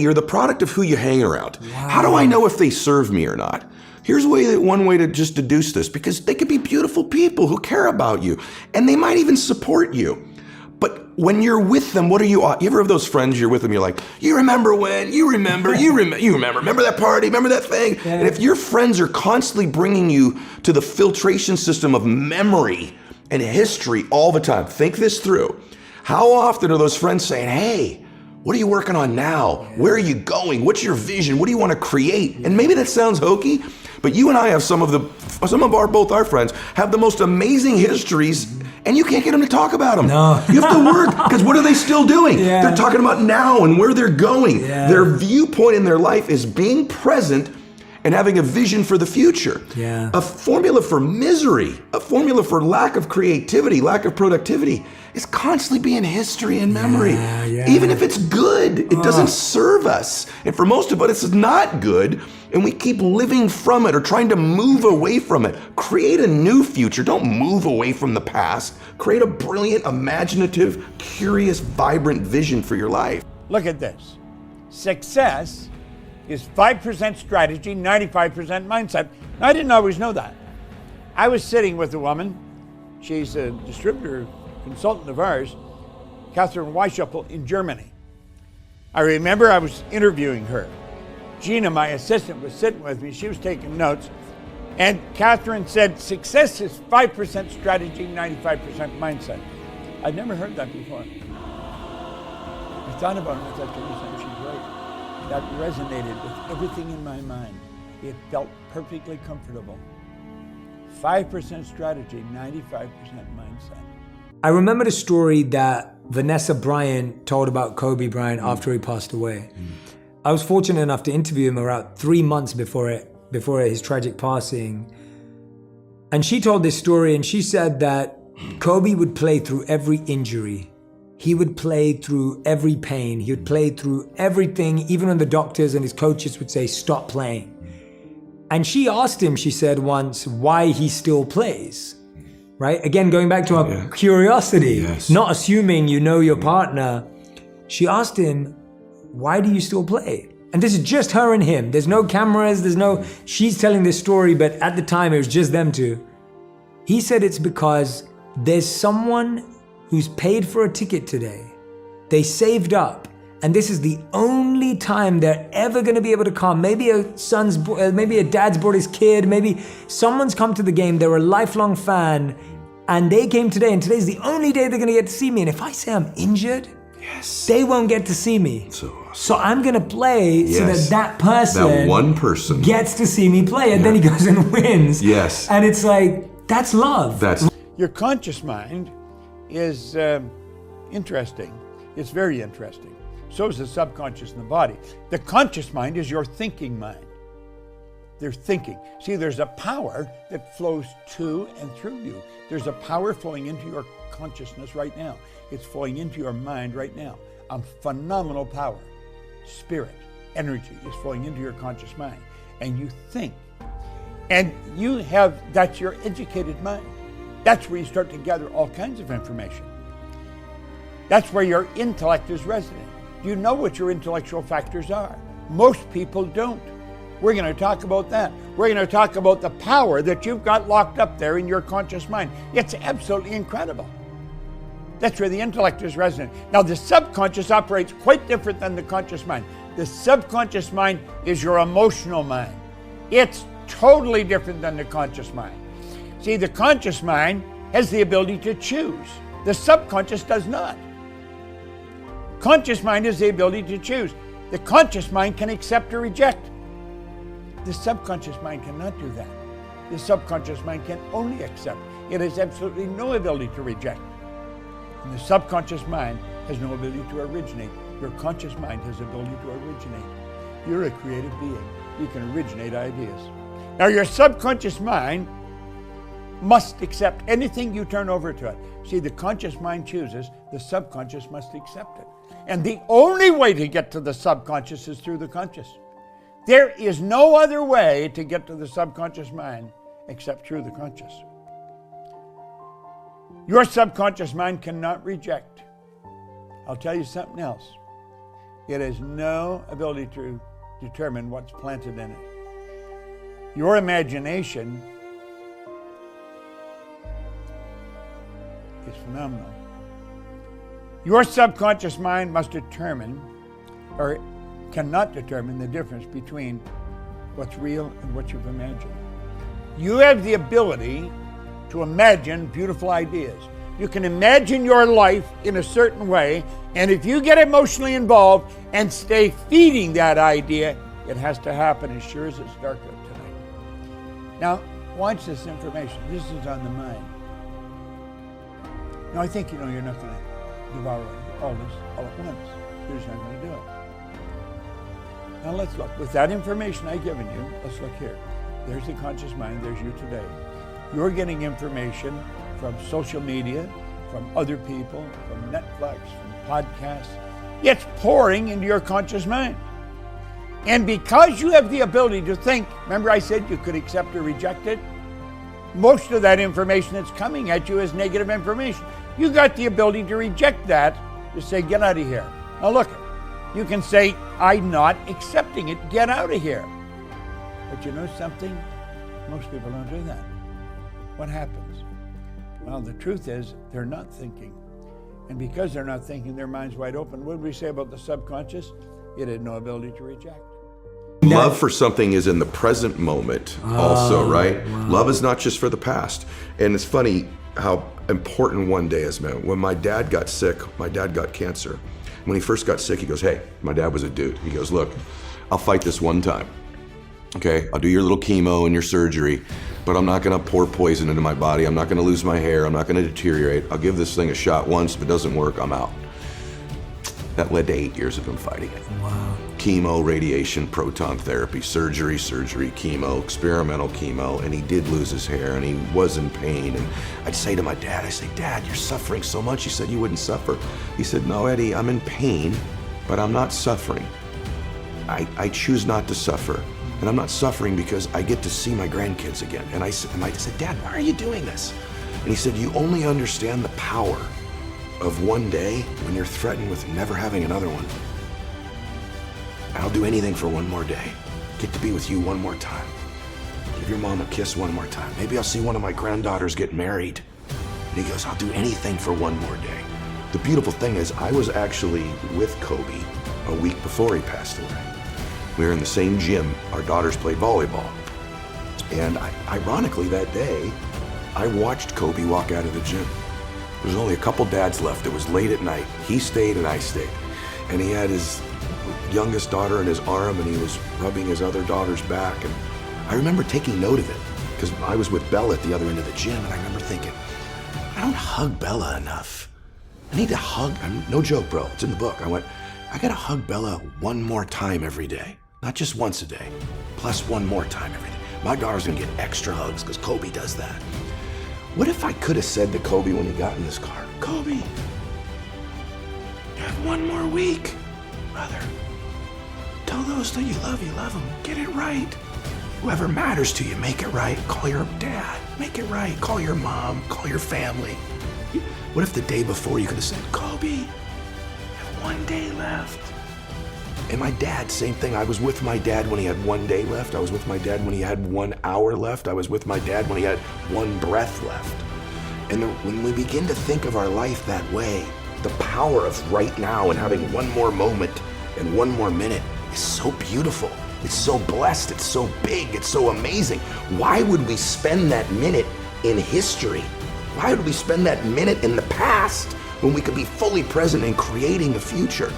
You're the product of who you hang around. Wow. How do I know if they serve me or not? Here's one way to just deduce this, because they could be beautiful people who care about you, and they might even support you. But when you're with them, what are you ever have those friends you're with them, you're like, you remember when, you remember that party, remember that thing? Yeah. And if your friends are constantly bringing you to the filtration system of memory and history all the time, think this through. How often are those friends saying, hey, what are you working on now? Where are you going? What's your vision? What do you want to create? And maybe that sounds hokey, but you and I have both our friends have the most amazing histories, and you can't get them to talk about them. No. You have to work, because what are they still doing? Yeah. They're talking about now and where they're going. Yeah. Their viewpoint in their life is being present and having a vision for the future. Yeah. A formula for misery, a formula for lack of creativity, lack of productivity is constantly being history and memory. Yeah. Even if it's good, it doesn't serve us. And for most of us, it's not good. And we keep living from it or trying to move away from it. Create a new future. Don't move away from the past. Create a brilliant, imaginative, curious, vibrant vision for your life. Look at this. Success is 5% strategy, 95% mindset. Now, I didn't always know that. I was sitting with a woman. She's a distributor, consultant of ours, Catherine Weischuppel in Germany. I remember I was interviewing her. Gina, my assistant, was sitting with me. She was taking notes. And Catherine said, success is 5% strategy, 95% mindset. I'd never heard that before. I thought about it. I thought, Teresa, she's right. That resonated with everything in my mind. It felt perfectly comfortable. 5% strategy, 95% mindset. I remember the story that Vanessa Bryant told about Kobe Bryant after he passed away. I was fortunate enough to interview him around 3 months before his tragic passing. And she told this story, and she said that Kobe would play through every injury. He would play through every pain. He would play through everything, even when the doctors and his coaches would say, stop playing. And she asked him, she said once, why he still plays. Right? Again, going back to our curiosity, not assuming you know your partner. She asked him, why do you still play? And this is just her and him. There's no cameras, she's telling this story, but at the time it was just them two. He said it's because there's someone who's paid for a ticket today. They saved up, and this is the only time they're ever gonna be able to come. Maybe a dad's brought his kid, maybe someone's come to the game, they're a lifelong fan, and they came today, and today's the only day they're gonna get to see me. And if I say I'm injured, they won't get to see me. So I'm gonna play so that person, that one person, gets to see me play, and then he goes and wins. Yes. And it's like, that's love. Your conscious mind is interesting. It's very interesting. So is the subconscious in the body. The conscious mind is your thinking mind. They're thinking. See, there's a power that flows to and through you. There's a power flowing into your consciousness right now. It's flowing into your mind right now. A phenomenal power, spirit, energy is flowing into your conscious mind. And you think. And that's your educated mind. That's where you start to gather all kinds of information. That's where your intellect is resident. Do you know what your intellectual factors are? Most people don't. We're going to talk about that. We're going to talk about the power that you've got locked up there in your conscious mind. It's absolutely incredible. That's where the intellect is resident. Now, the subconscious operates quite different than the conscious mind. The subconscious mind is your emotional mind. It's totally different than the conscious mind. See, the conscious mind has the ability to choose. The subconscious does not. Conscious mind has the ability to choose. The conscious mind can accept or reject. The subconscious mind cannot do that. The subconscious mind can only accept. It has absolutely no ability to reject. And the subconscious mind has no ability to originate. Your conscious mind has the ability to originate. You're a creative being. You can originate ideas. Now, your subconscious mind must accept anything you turn over to it. See, the conscious mind chooses, the subconscious must accept it. And the only way to get to the subconscious is through the conscious. There is no other way to get to the subconscious mind except through the conscious. Your subconscious mind cannot reject. I'll tell you something else. It has no ability to determine what's planted in it. Your imagination is phenomenal. Your subconscious mind must determine, or cannot determine, the difference between what's real and what you've imagined. You have the ability to imagine beautiful ideas. You can imagine your life in a certain way, and if you get emotionally involved and stay feeding that idea, it has to happen as sure as it's dark out tonight. Now, watch this information. This is on the mind. Now, I think you're not going to devour all this all at once. You're just not going to do it. Now, let's look. With that information I've given you, let's look here. There's the conscious mind. There's you today. You're getting information from social media, from other people, from Netflix, from podcasts. It's pouring into your conscious mind. And because you have the ability to think, remember I said you could accept or reject it? Most of that information that's coming at you is negative information. You got the ability to reject that, to say, get out of here. Now look, you can say, I'm not accepting it, get out of here. But you know something? Most people don't do that. What happens? Well, the truth is, they're not thinking. And because they're not thinking, their mind's wide open. What did we say about the subconscious? It had no ability to reject. Love for something is in the present moment also, right? Wow. Love is not just for the past. And it's funny how important one day is, man. When my dad got sick, my dad got cancer. When he first got sick, he goes, hey, my dad was a dude. He goes, look, I'll fight this one time. Okay, I'll do your little chemo and your surgery, but I'm not gonna pour poison into my body. I'm not gonna lose my hair. I'm not gonna deteriorate. I'll give this thing a shot once. If it doesn't work, I'm out. That led to 8 years of him fighting it. Wow. Chemo, radiation, proton therapy, surgery, chemo, experimental chemo, and he did lose his hair and he was in pain. And I'd say to my dad, I say, Dad, you're suffering so much. He said, you wouldn't suffer. He said, no, Eddie, I'm in pain, but I'm not suffering. I choose not to suffer. And I'm not suffering because I get to see my grandkids again. And I said, Dad, why are you doing this? And he said, you only understand the power of one day when you're threatened with never having another one. I'll do anything for one more day. Get to be with you one more time. Give your mom a kiss one more time. Maybe I'll see one of my granddaughters get married. And he goes, I'll do anything for one more day. The beautiful thing is I was actually with Kobe a week before he passed away. We were in the same gym. Our daughters played volleyball. And ironically that day, I watched Kobe walk out of the gym. There was only a couple dads left. It was late at night. He stayed and I stayed. And he had his youngest daughter in his arm and he was rubbing his other daughter's back. And I remember taking note of it because I was with Bella at the other end of the gym and I remember thinking, I don't hug Bella enough. I need to hug, no joke, bro, it's in the book. I went, I gotta hug Bella one more time every day. Not just once a day, plus one more time every day. My daughter's gonna get extra hugs because Kobe does that. What if I could have said to Kobe when he got in this car, Kobe, you have one more week, brother. Tell those that you love them. Get it right. Whoever matters to you, make it right. Call your dad, make it right. Call your mom, call your family. What if the day before you could have said, Kobe, you have one day left. And my dad, same thing. I was with my dad when he had 1 day left. I was with my dad when he had 1 hour left. I was with my dad when he had one breath left. And when we begin to think of our life that way, the power of right now and having one more moment and one more minute is so beautiful. It's so blessed. It's so big. It's so amazing. Why would we spend that minute in history? Why would we spend that minute in the past when we could be fully present in creating the future?